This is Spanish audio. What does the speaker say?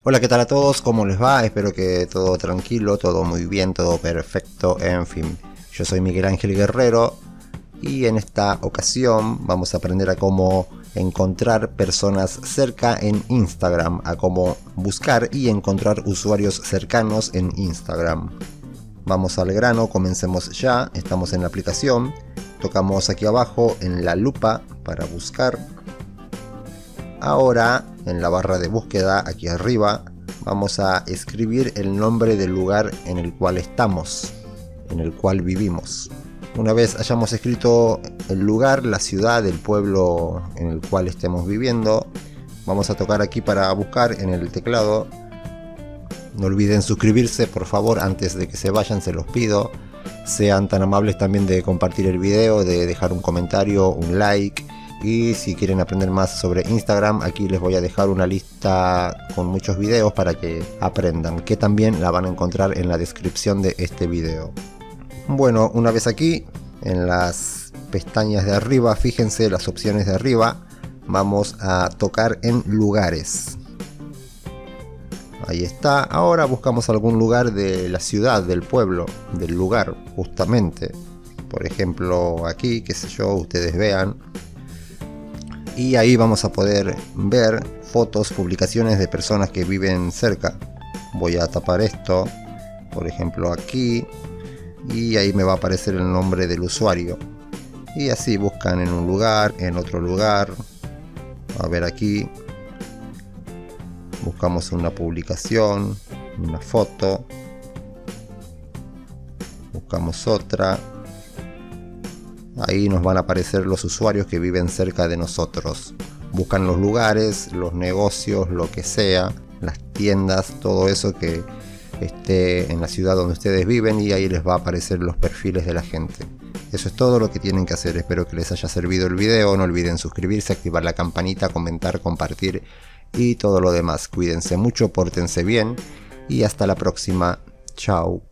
Hola, ¿qué tal a todos? ¿Cómo les va? Espero que todo tranquilo, todo muy bien, todo perfecto, en fin. Yo soy Miguel Ángel Guerrero y en esta ocasión vamos a aprender a cómo encontrar personas cerca en Instagram, a cómo buscar y encontrar usuarios cercanos en Instagram. Vamos al grano, comencemos ya, estamos en la aplicación, tocamos aquí abajo en la lupa para buscar. Ahora, en la barra de búsqueda, aquí arriba, vamos a escribir el nombre del lugar en el cual estamos, en el cual vivimos. Una vez hayamos escrito el lugar, la ciudad, el pueblo en el cual estemos viviendo, vamos a tocar aquí para buscar en el teclado. No olviden suscribirse, por favor, antes de que se vayan, se los pido. Sean tan amables también de compartir el video, de dejar un comentario, un like. Y si quieren aprender más sobre Instagram, aquí les voy a dejar una lista con muchos videos para que aprendan, que también la van a encontrar en la descripción de este video. Bueno, una vez aquí, en las pestañas de arriba, fíjense las opciones de arriba, vamos a tocar en lugares. Ahí está. Ahora buscamos algún lugar de la ciudad, del pueblo, del lugar, justamente. Por ejemplo, aquí, qué sé yo, ustedes vean. Y ahí vamos a poder ver fotos, publicaciones de personas que viven cerca. Voy a tapar esto, por ejemplo aquí, y ahí me va a aparecer el nombre del usuario. Y así buscan en un lugar, en otro lugar. A ver aquí. Buscamos una publicación, una foto. Buscamos otra. Ahí nos van a aparecer los usuarios que viven cerca de nosotros. Buscan los lugares, los negocios, lo que sea, las tiendas, todo eso que esté en la ciudad donde ustedes viven, y ahí les va a aparecer los perfiles de la gente. Eso es todo lo que tienen que hacer. Espero que les haya servido el video. No olviden suscribirse, activar la campanita, comentar, compartir y todo lo demás. Cuídense mucho, pórtense bien y hasta la próxima. Chao.